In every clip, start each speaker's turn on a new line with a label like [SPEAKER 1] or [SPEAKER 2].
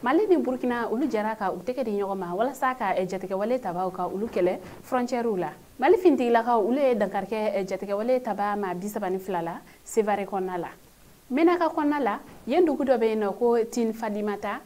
[SPEAKER 1] Mali ni Burkina ulu jaraka u teke di nyogoma wala saka jatike wale taba ka ulu kele frontière la Mali finti la ka ulu dankarke jatike wale taba ma bisabani flala sevare konala menaka konala yendu kudo be no ko tin fadimata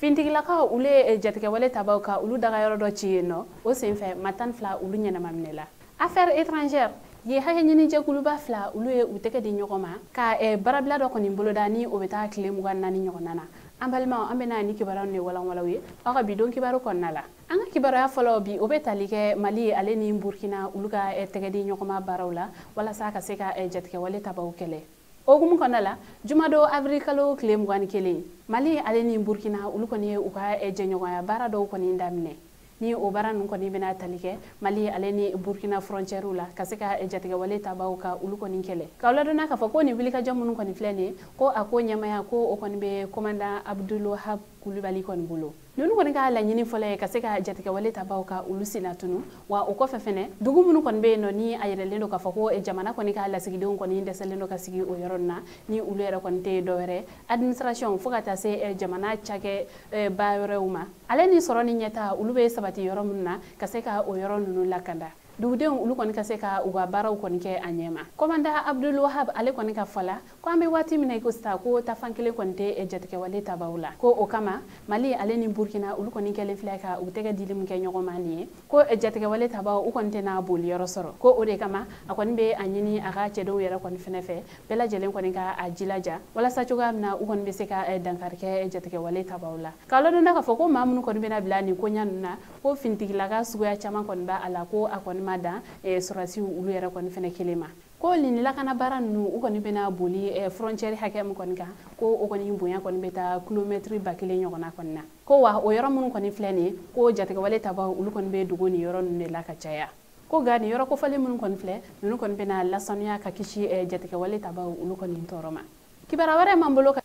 [SPEAKER 1] finti la ka ulu jatike wale taba ka ulu daga yoro do ci no o senfe matan fla ulu nyana mamnela affaire étrangère ye haye nyini jakulu ba fla ulu u teke di nyogoma ka barabla do ko ni bolodani o beta kle muganna ni nyogonana ambalma ambena ni kibara ne wala wala wi aga bidon kibaru konnala anga kibara ya follow bi obetalike Mali ale ni Burkina uluga tegedi nyokoma barawla wala saka seka jetke wale tabaw kele ogum konnala jumado avrikalo klem gwan kele Mali ale ni Burkina uluko ne uka jenyoga bara do ko ni ndamne ni o baran ko ni bena talike Mali ale ni Burkina frontière la kaseka jatike wale tabaw ka uluko ni kele kawla do naka fako ni bilika jamun ko ni flene ko ako nyamaya ko o ko ni be commandant Abdul Wahab Kulibali kon bulo nunu ko ka la nyini fole kaseka jatike wale tabaw ka ulusina tunu wa o ko fefene dugu munu kon be no ni ayre lendo ka fako jamana ko ni ka la sigi don ko ni ndesel lendo ka sigi o yoronna ni ulere kon te dowere administration fukata se jamana chake ba yorewuma ale ni soroni nyeta ulube sabati yoromna kaseka o yoronunu lakanda duguden ulu koni kaseka uga baraw koni ke anyema komanda Abdul Wahab ale koni ka fala ko ambe wati mina ko sta ko ta fankele konte jatike wale tabawla ko o kama Mali ale ni Burkina ulu koni ke le fleka u tega dilim ke nyogo mani ko jatike wale tabaw u konte na bol yoro soro ko o de kama akoni be anyini aga cedo yera koni fenefe bela jelen koni ka ajilaja wala sa coga na u koni be seka dankar ke jatike wale tabawla kala do naka foko mamunu koni be na bilani ko nyanna ko fintigilaga suya chama koni ba ala ko akoni mada sorasi ulu yera kon fene kelema ko lini la kana baran nu u koni bena boli frontière hakem kon ka ko o koni bunya kon beta kilometre bakile nyogona konna ko wa o yoro mun koni fleni ko jatike wale taba ulu kon be dugoni yoro ne la ka caya ko gani yoro ko fale mun kon fle nu kon bena la sonya ka kishi jatike wale taba ulu koni toroma kibara wara mambolo ka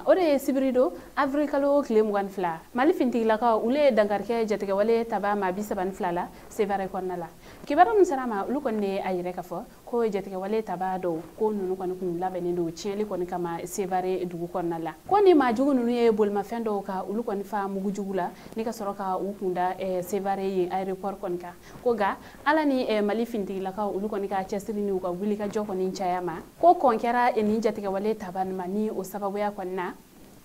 [SPEAKER 1] ode sibrido avrikalo klem wan fla Mali finti la ka ule dangarke jatike wale taba ma bisaban flala sevare konnala kibara mun sarama ulu konne ayire ka fo ko jatike wale taba do ko nunu kon kun labeni do cheli kon kama sevare dugu konnala ko ni ma jugu nunu e bol ma fendo ka ulu kon fa mugu jugula ni ka soroka ukunda sevare yi aéroport kon ka ko ga alani Mali finti la ka ulu kon ka chestri ni ko wuli ka joko ni chayama ko konkera ni jatike wale taba mani o sababu ya konna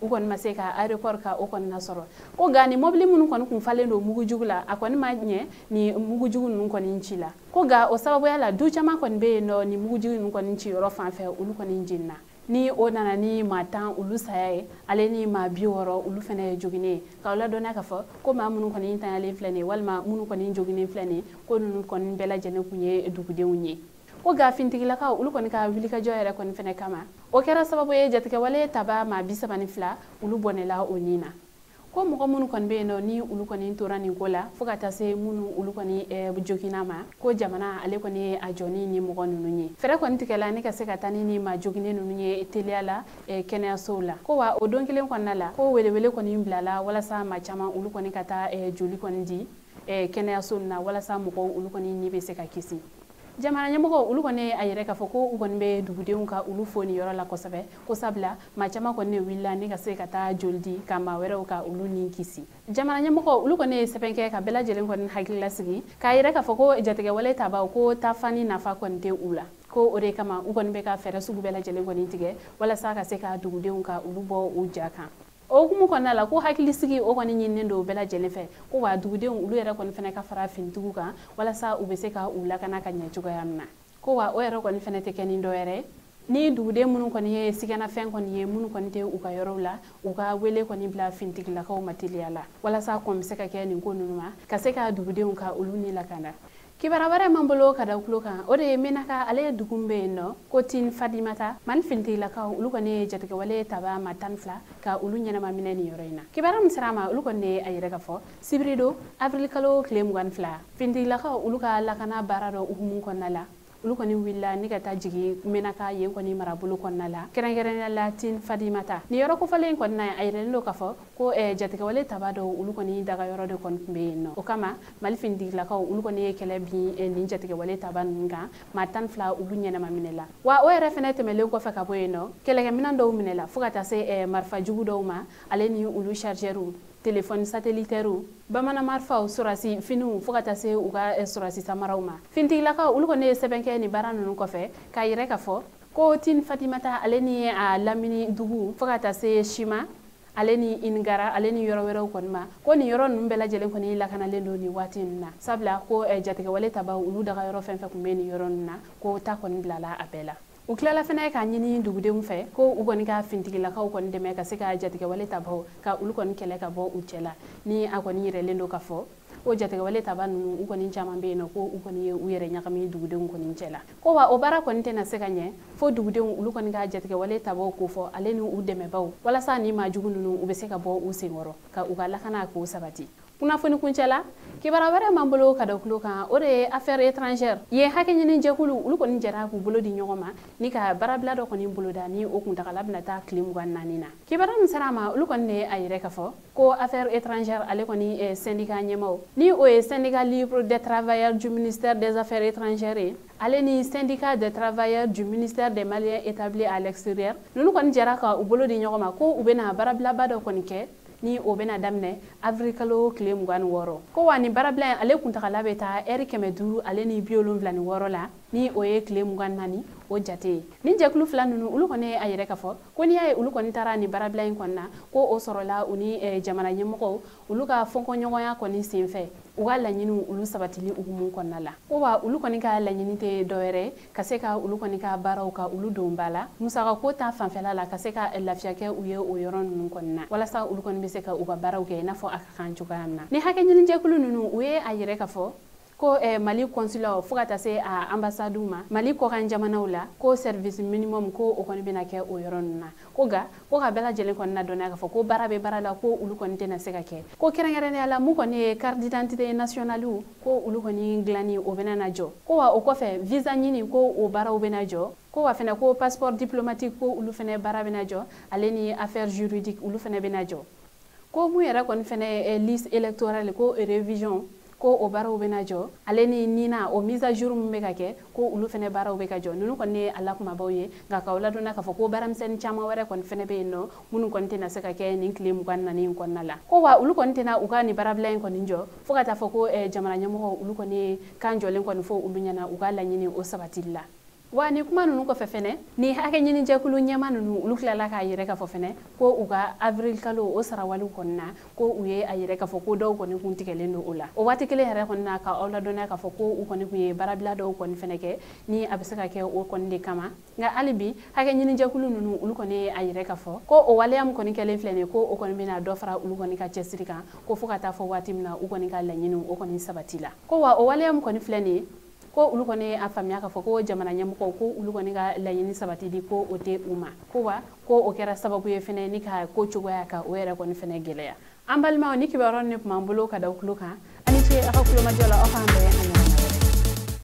[SPEAKER 1] ukon maseka aéroport ka ukon nasoro ko gani mobli mun kon kun falendo mugu jugula akon manye ni mugu jugun nun kon inchila ko ga o sababu ya la du chama kon be no ni mugu jugun nun kon inchi ro fanfe ulu kon injinna ni o nana ni matan ulu saye ale ni ma biworo ulu fene jogine kawla dona ka fo ko ma mun kon intan ale flene walma mun kon injogine flene ko nun kon bela jene kunye dugude unye ko ga fintigila ka ulu kon ka wili ka joyere kon fene kama o kera sababu ye jatike wale taba ma bisabani fla ulu bonela onina ko mo mun kon be no ni ulu kon intorani gola fukata se munu ulu kon jogina ma ko jamana ale kon a joni ni mo nunu ni fere kon tikela ni ka se katani ni ma jogine nunu ni teliala kenya sola ko wa o donkilen kon nala ko wele wele kon imblala wala sa ma chama ulu kon kata joli kon di kenya sola wala sa mo ko ulu kon ni be se ka kisi jamana nyamoko ulu kone ayere ka foko ukon be dugudeun ka ulu foni yoro la kosabe ko sabla ma chama konne willa ni ka se kata joldi kama were ka ulu ni kisi jamana nyamoko ulu kone sepenke ka bela jelen kon hakila sigi ka ayere ka foko jatege wale taba ko ta fani nafa konte ula ko ore kama ukon be ka fere sugu bela jelen kon tige wala sa ka se ka dugudeun ka ulu bo ujaka o kumu konna la ko hakili sigi o koni nyinne do bela jelefe ko wa duguden ulu yere kon fene ka fara fintugu ka wala sa ubese ka ula kana kanya juga yamna ko wa o yere kon fene te kenin do yere ni dugude mun kon ye sigana fen kon ye mun kon te u ka yorola u ka wele kon bla fintig la ko matiliala wala sa ko mse ka kenin ko nunuma ka se ka duguden ka ulu ni la kana kibara wara mambolo kada ukloka ode menaka ale dugumbe no kotin fadimata man finti la ka ulu kone jatike wale taba matan fla ka ulu nyana ma mineni yorena kibara msrama ulu kone ayire ka fo sibrido avril kalo klem wan fla finti la ka ulu ka la kana barado uhumun konala ulu kɔni willa ni ka taa jigi menaka yen kɔni marabolo kɔnɔna la kɛrɛnkɛrɛnnenya la tin Fadimata ni yɔrɔ kofɔlen kɔni na a yiralen don k'a fɔ ko jatigɛwale taba dɔw ulu kɔni daga yɔrɔ de kɔni tun bɛ yen nɔ o kama Mali finitigilakaw ulu kɔni ye kɛlɛ bin nin jatigɛwale taba ninnu kan maa 12 ulu ɲɛnama minɛla wa o yɛrɛ fɛnɛ tɛmɛlen kɔfɛ ka bɔ yen nɔ kɛlɛkɛminɛn dɔw minɛla fo ka taa se marifa jugu dɔw ma ale ni ulu chargeurs téléphone satellitaire bamanan marifaw sorasi finiw fo ka taa se u ka sorasi samaraw ma finitigilakaw ulu kɔni ye sɛbɛn kɛ nin baara ninnu kɔfɛ k'a yɛrɛ ka fɔ ko tin Fatimata ale ni a lamini dugu fo ka taa se Shima ale ni Ingara ale ni yɔrɔ wɛrɛw kɔni ma ko nin yɔrɔ ninnu bɛɛ lajɛlen kɔni lakanalen don nin waati ninnu na sabula ko jatigɛwale tabaw ulu daga yɔrɔ fɛn fɛn kun bɛ nin yɔrɔ ninnu na ko ta kɔni bilala a bɛɛ la u tilala fɛnɛ k'a ɲini dugudenw fɛ ko u kɔni ka finitigilakaw kɔni dɛmɛ ka se ka jatigɛwale tabaw ka ulu kɔni kɛlɛ ka bɔ u cɛla ni a kɔni yirɛlen don ka fɔ o jatigɛwale taba ninnu u kɔni caman bɛ yen nɔ ko u kɔni ye u yɛrɛ ɲagami dugudenw kɔni cɛla ko wa o baara kɔni tɛna se ka ɲɛ fo dugudenw ulu kɔni ka jatigɛwale tabaw ko fɔ ale ni u dɛmɛbaw walasa ni maajugu ninnu u bɛ se ka bɔ u senkɔrɔ ka u ka lakana k'o sabati kunnafoni kuncɛla kibara wɛrɛ m'an bolo ka da kulo kan o de ye affaire étrangère ye hakɛ ɲini jɛkulu ulu kɔni jɛra k'u bolo di ɲɔgɔn ma ni ka baarabila dɔ kɔni boloda ni o kuntagala bɛna taa tile 24 na kibara min sera ma ulu kɔni de a yɛrɛ ka fɔ ko affaire étrangère ale kɔni syndicat ɲɛmaw ni o ye syndicat libre des travailleurs du ministère des affaires étrangères ale ni syndicat des travailleurs du ministère des Maliens établis à l'extérieur nunu kɔni jɛra ka u bolo di ɲɔgɔn ma ko u bɛna baarabilaba dɔ kɔni kɛ ni o bena daminɛ avril kalo tile 26 ko wa ni baarabila in ale kuntagala bɛ taa heure 500 ale ni 76 la ni o ye tile 24 o jate ye ni jɛkulu fila ninnu ulu kɔni a yɛrɛ ka fɔ ko n'i y'a ye ulu kɔni taara ni baarabila in kɔnɔna ko o sɔrɔla u ni jamana ɲɛmɔgɔw ulu ka fɔnkɔɲɔgɔnya kɔni senfɛ u ka laɲiniw ulu sabatili hukumu kɔnɔna la ko wa ulu kɔni ka laɲini tɛ dɔwɛrɛ ka se ka ulu kɔni ka baaraw ka ulu don ba la musaka ko ta fanfɛla la ka se ka lafiya kɛ u ye o yɔrɔ ninnu kɔnɔna walasa ulu kɔni bɛ se ka u ka baaraw kɛ i n'a fɔ a ka kan cogoya min na ni hakɛ ɲini jɛkulu ninnu u ye a yɛrɛ ka fɔ ko Mali consulat fo ka taa se a ambassade ma Mali kɔkan jamanaw la ko service minimum ko o kɔni bɛna kɛ o yɔrɔ ninnu na ko ga ko ka bɛɛ lajɛlen kɔni na dɔnniya ka fɔ ko baara bɛ baara la ko ulu kɔni tɛna se ka kɛ ko kɛrɛnkɛrɛnnenya la mun kɔni ye carte d'identité nationale ko ulu kɔni dilanni o bɛna na jɔ ko wa o kɔfɛ visa ɲini ko o baaraw bɛna jɔ ko wa fɛnɛ ko passeport diplomatique ko ulu fɛnɛ baara bɛna jɔ ale ni affaire juridique ulu fɛnɛ bɛna jɔ ko mun yɛrɛ kɔni fɛnɛ liste électorale ko révision ko o baaraw bɛna jɔ ale ni nina o mise à jour min bɛ ka kɛ ko ulu fɛnɛ baaraw bɛ ka jɔ ninnu kɔni ye ala kumabaw ye nka k'aw ladɔnna k'a fɔ ko baaramisɛnnin caman wɛrɛ kɔni fɛnɛ bɛ yen nɔ minnu kɔni tɛna se ka kɛ nin tile 24 in kɔnɔna la ko wa ulu kɔni tɛna u ka nin baarabila in kɔni jɔ fo ka taa fɔ ko jamana ɲɛmɔgɔw ulu kɔni ye kan jɔlen kɔni fɔ ulu ɲɛna u ka laɲini o sabatili la wa ni kuma ninnu kɔfɛ fɛnɛ ni hakɛ ɲini jɛkulu ɲɛma ninnu ulu tilala k'a yɛrɛ k'a fɔ fɛnɛ ko u ka avril kalo o sarawaliw kɔni na ko u ye a yɛrɛ k'a fɔ ko dɔw kɔni kun tigɛlen don o la o waati kelen yɛrɛ kɔni na ka aw ladɔnniya k'a fɔ ko u kɔni kun ye baarabila dɔw kɔni fɛnɛ kɛ ni a bɛ se ka kɛ o kɔni de kama nka hali bi hakɛ ɲini jɛkulu ninnu ulu kɔni ye a yɛrɛ k'a fɔ ko o waleya min kɔni kɛlen filɛ nin ye ko o kɔni bɛna dɔ fara ulu kɔni ka cɛsiri kan ko fo ka taa fɔ waati min na u kɔni ka laɲiniw o kɔni sabati la ko wa o waleya min kɔni filɛ nin ye ko ulu kɔni a faamuya k'a fɔ ko jamana ɲɛmɔgɔw ko ulu kɔni ka laɲini sabatili ko o tɛ u ma ko wa ko o kɛra sababu ye fɛnɛ ni ka ko cogoya ka o yɛrɛ kɔni fɛnɛ gɛlɛya an balimaw ni kibaruya ni tun b'an bolo ka da kulo kan ani ce aw ka kulomajɔ la aw k'an bɛn